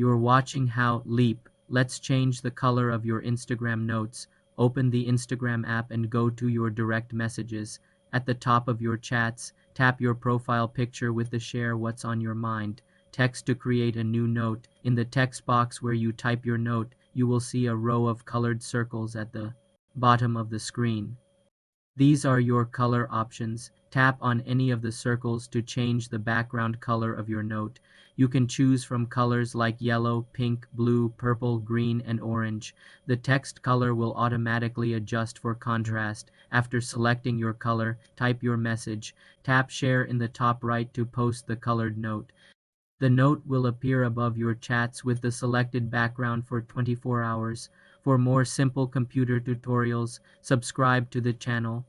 You're watching How Leap. Let's change the color of your Instagram notes. Open the Instagram app and go to your direct messages. At the top of your chats, tap your profile picture with the share what's on your mind. Text to create a new note. In the text box where you type your note, you will see a row of colored circles at the bottom of the screen. These are your color options. Tap on any of the circles to change the background color of your note. You can choose from colors like yellow, pink, blue, purple, green, and orange. The text color will automatically adjust for contrast. After selecting your color, type your message. Tap Share in the top right to post the colored note. The note will appear above your chats with the selected background for 24 hours. For more simple computer tutorials, subscribe to the channel.